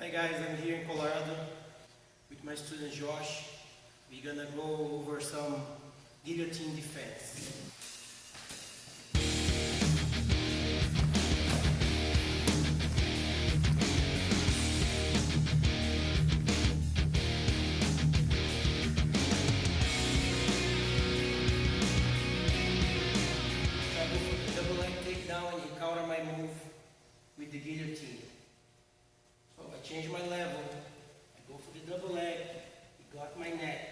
Hi guys, I'm here in Colorado with my student Josh. We're gonna go over some guillotine defense. So I go for the double leg takedown and he counter my move with the guillotine. So I change my level, I go for the double leg, he got my neck.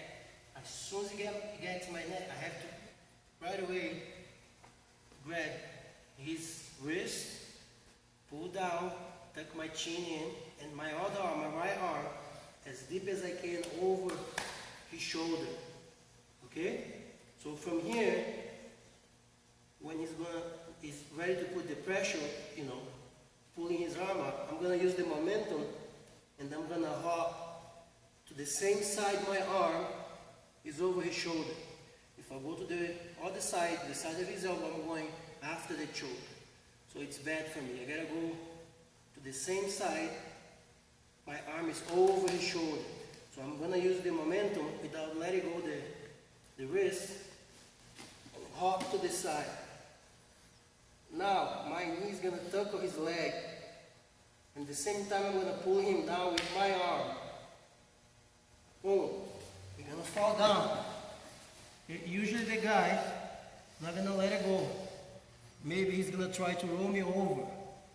As soon as he gets my neck, I have to right away grab his wrist, pull down, tuck my chin in, and my other arm, my right arm, as deep as I can over his shoulder. Okay? So from here, when he's ready to put the pressure, pulling his arm up, I'm going to use the momentum and I'm going to hop to the same side my arm is over his shoulder. If I go to the other side, the side of his elbow, I'm going after the choke. So it's bad for me. I got to go to the same side, my arm is over his shoulder. So I'm going to use the momentum without letting go the wrist and hop to the side. Now, my knee is going to tuck on his leg. And at the same time, I'm going to pull him down with my arm. Boom. We're going to fall down. Usually the guy is not going to let it go. Maybe he's going to try to roll me over.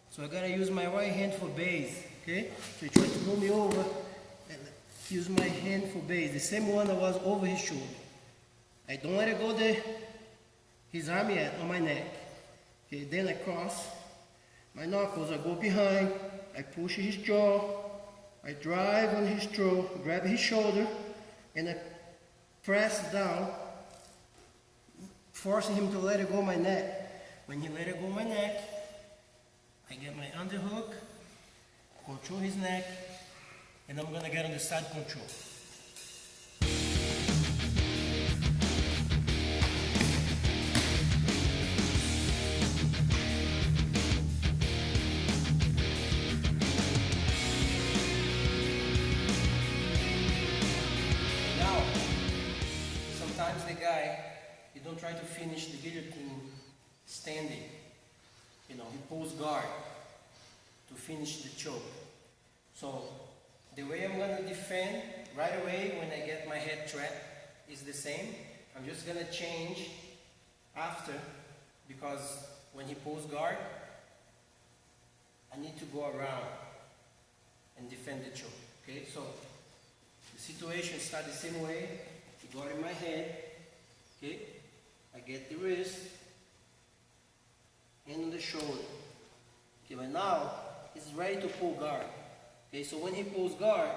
So I got to use my right hand for base. Okay? So he tries to roll me over and use my hand for base. The same one that was over his shoulder. I don't let it go his arm yet on my neck. Okay, then I cross my knuckles, I go behind, I push his jaw, I drive on his throat, grab his shoulder, and I press down, forcing him to let it go my neck. When he let it go my neck, I get my underhook, control his neck, and I'm gonna get on the side control. Sometimes the guy, he don't try to finish the guillotine standing. He pulls guard to finish the choke. So the way I'm going to defend right away when I get my head trapped is the same. I'm just going to change after, because when he pulls guard, I need to go around and defend the choke. Okay, so the situation starts the same way. He got in my head, okay, I get the wrist, hand on the shoulder. Okay, but now he's ready to pull guard. Okay, so when he pulls guard,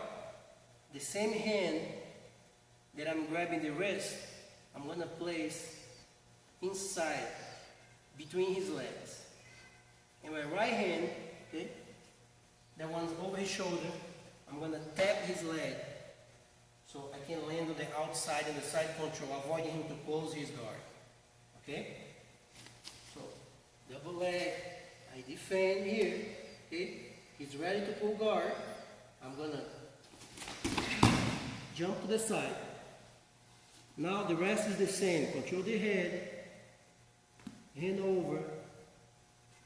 the same hand that I'm grabbing the wrist, I'm gonna place inside, between his legs. And my right hand, okay, that one's over his shoulder, I'm gonna tap his leg. So I can land on the outside and the side control, avoiding him to close his guard. Okay? So, double leg, I defend here. Okay? He's ready to pull guard. I'm gonna jump to the side. Now the rest is the same. Control the head, hand over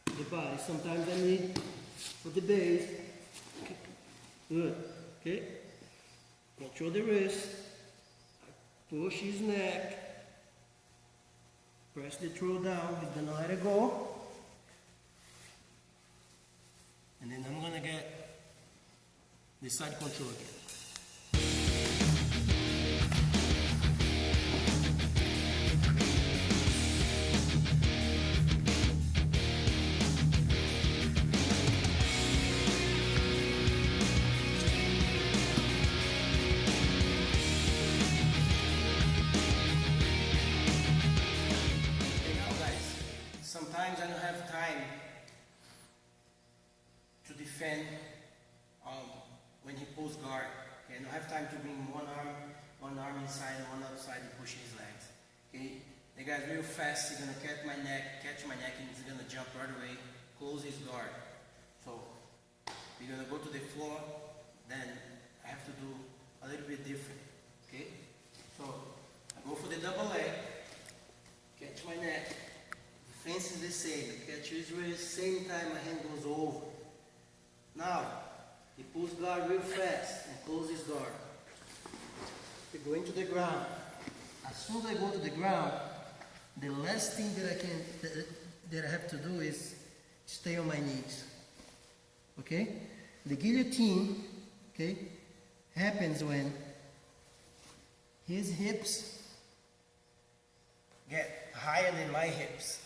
the body. Sometimes I need for the base. Okay. Good. Okay? Control the wrist, push his neck, press the throw down, he's gonna let it go. And then I'm gonna get the side control again. Sometimes I don't have time to defend when he pulls guard. Okay? I don't have time to bring one arm inside and one outside and push his legs. Okay? The guy's real fast, he's gonna catch my neck, and he's gonna jump right away, close his guard. So we're gonna go to the floor, then I have to do a little bit different, okay? So I go for the double leg, catch my neck, defense is the same, catch his wrist, same time my hand goes over. Now, he pulls guard real fast and closes guard. We go into the ground. As soon as I go to the ground, the last thing that I have to do is stay on my knees. Okay? The guillotine, okay, happens when his hips get higher than my hips.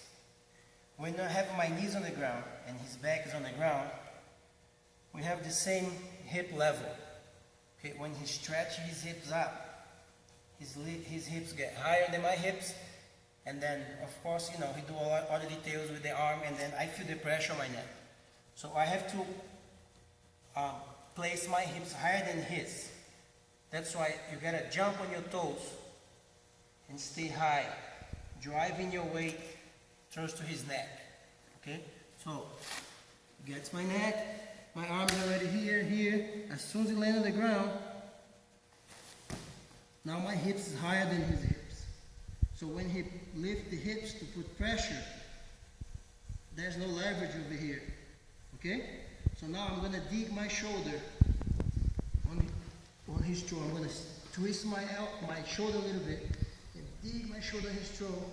When I have my knees on the ground and his back is on the ground, we have the same hip level. Okay? When he stretches his hips up, his hips get higher than my hips, and then of course, you know, he do all the details with the arm, and then I feel the pressure on my neck. So I have to place my hips higher than his. That's why you gotta jump on your toes and stay high, driving your weight close to his neck. Okay, so gets my neck, my arms are already here. As soon as he lands on the ground, now my hips is higher than his hips. So when he lifts the hips to put pressure, there's no leverage over here. Okay? So now I'm going to dig my shoulder on his throat. I'm going to twist my shoulder a little bit and dig my shoulder on his throat,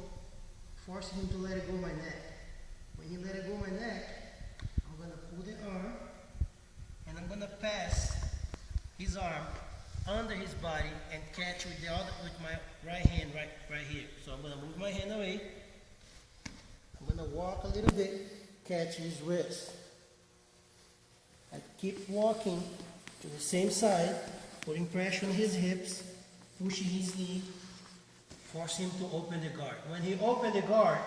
forcing him to let go of my neck. When he let go of my neck, I'm going to pull the arm and I'm going to pass his arm under his body and catch with my right hand right here. So I'm going to move my hand away. I'm going to walk a little bit, catch his wrist. I keep walking to the same side, putting pressure on his hips, pushing his knee, force him to open the guard. When he opens the guard,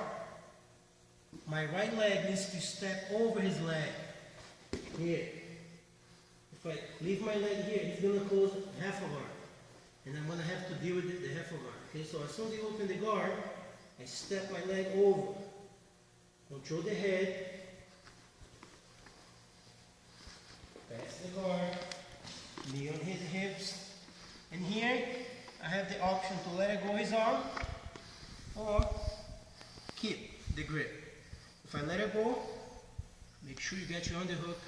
my right leg needs to step over his leg here. If I leave my leg here, he's going to close half a guard. And I'm going to have to deal with the half a guard. Okay, so as soon as he opens the guard, I step my leg over. Control the head. Pass the guard. Knee on his hips. And here, I have the option to let go his arm or keep the grip. If I let it go, make sure you get your underhook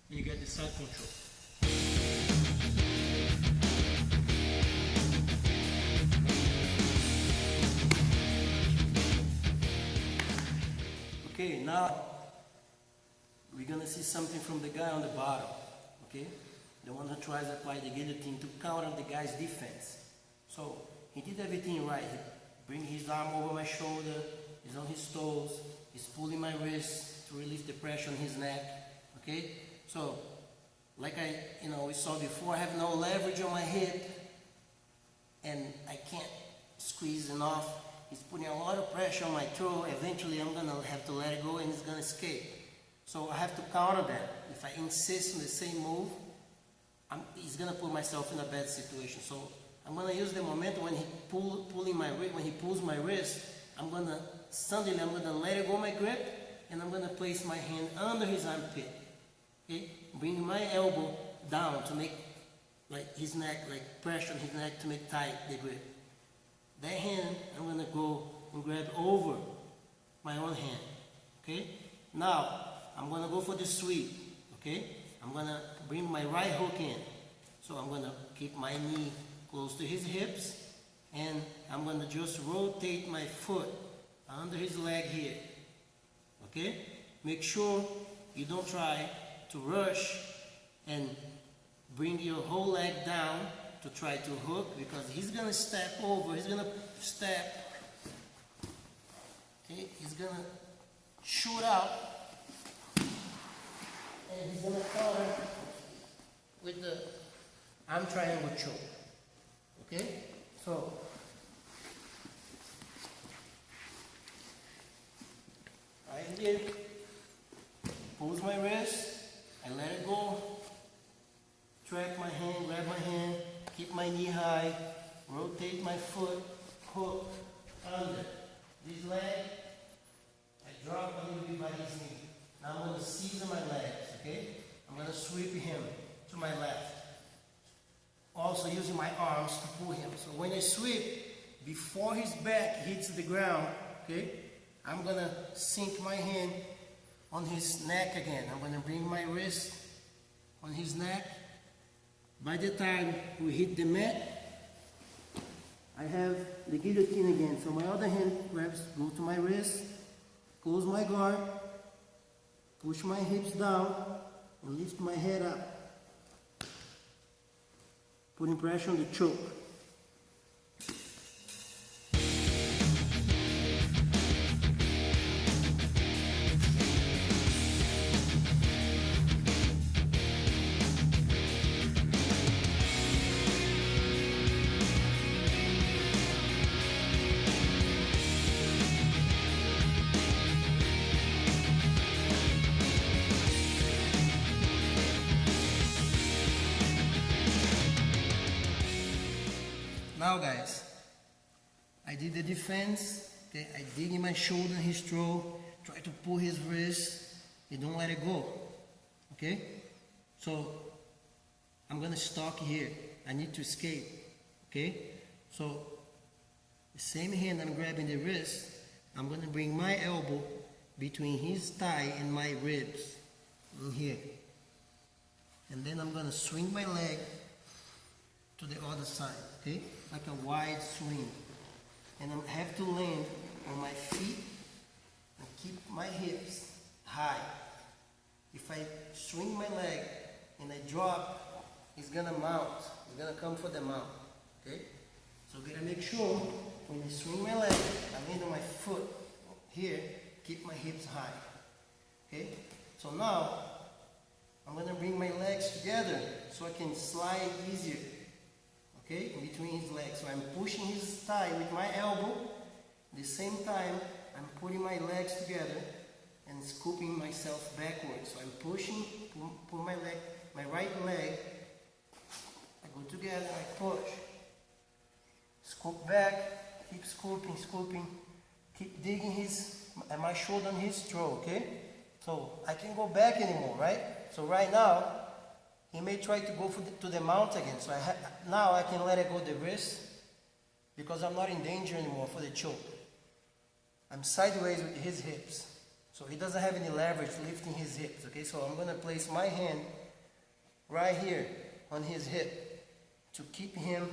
and you get the side control. Okay, now we're gonna see something from the guy on the bottom. Okay, the one who tries to apply the guillotine to counter the guy's defense. So he did everything right. He brings his arm over my shoulder, he's on his toes, he's pulling my wrist to release the pressure on his neck. Okay. So, like we saw before, I have no leverage on my hip and I can't squeeze enough. He's putting a lot of pressure on my throat. Eventually, I'm going to have to let it go and it's going to escape. So I have to counter that. If I insist on the same move, he's going to put myself in a bad situation. So I'm going to use the momentum when he pulls my wrist. Suddenly I'm going to let go of my grip and I'm going to place my hand under his armpit. Okay? Bring my elbow down to make his neck, pressure on his neck to make tight the grip. That hand, I'm going to go and grab over my own hand. Okay? Now, I'm going to go for the sweep. Okay? I'm going to bring my right hook in. So I'm going to keep my knee close to his hips and I'm going to just rotate my foot under his leg here. Okay? Make sure you don't try to rush and bring your whole leg down to try to hook because he's going to step over, he's going to step, okay, he's going to shoot out and he's going to counter with the arm triangle choke. Okay, so right here, pulls my wrist, I let it go, track my hand, grab my hand, keep my knee high, rotate my foot, hook under this leg, I drop a little bit by his knee. Now I'm going to seize my legs, okay? I'm going to sweep him to my left. Also using my arms to pull him. So when I sweep, before his back hits the ground, okay, I'm gonna sink my hand on his neck again. I'm gonna bring my wrist on his neck. By the time we hit the mat, I have the guillotine again. So my other hand grabs, go to my wrist, close my guard, push my hips down, and lift my head up, putting pressure on the choke. Now guys, I did the defense, okay? I dig in my shoulder, his throat, try to pull his wrist, you don't let it go, okay? So, I'm gonna stalk here, I need to escape, okay? So, the same hand I'm grabbing the wrist, I'm gonna bring my elbow between his thigh and my ribs, in here. And then I'm gonna swing my leg to the other side, okay? Like a wide swing. And I have to land on my feet and keep my hips high. If I swing my leg and I drop, it's gonna mount. It's gonna come for the mount, okay? So gotta make sure when I swing my leg, I land on my foot here, keep my hips high, okay? So now, I'm gonna bring my legs together so I can slide easier. Okay, in between his legs. So I'm pushing his thigh with my elbow. At the same time, I'm putting my legs together and scooping myself backwards. So I'm pushing, pull my leg, my right leg. I go together, I push. Scoop back, keep scooping, scooping. Keep digging my shoulder on his throat, okay? So I can't go back anymore, right? So right now, he may try to go to the mount again. So now I can let it go the wrist because I'm not in danger anymore for the choke. I'm sideways with his hips. So he doesn't have any leverage lifting his hips. Okay, so I'm going to place my hand right here on his hip to keep him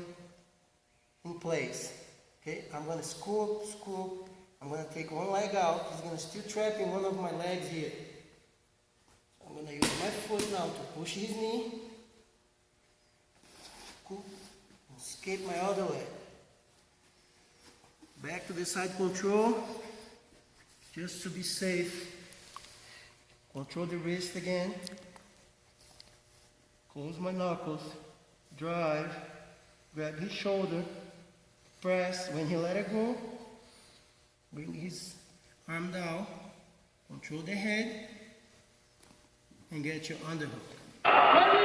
in place. Okay, I'm going to scoop. I'm going to take one leg out. He's going to still trap in one of my legs here. I'm going to use my foot now to push his knee, scoop, and escape my other leg. Back to the side control, just to be safe. Control the wrist again. Close my knuckles, drive, grab his shoulder, press. When he let it go, bring his arm down, control the head, and get your underhook.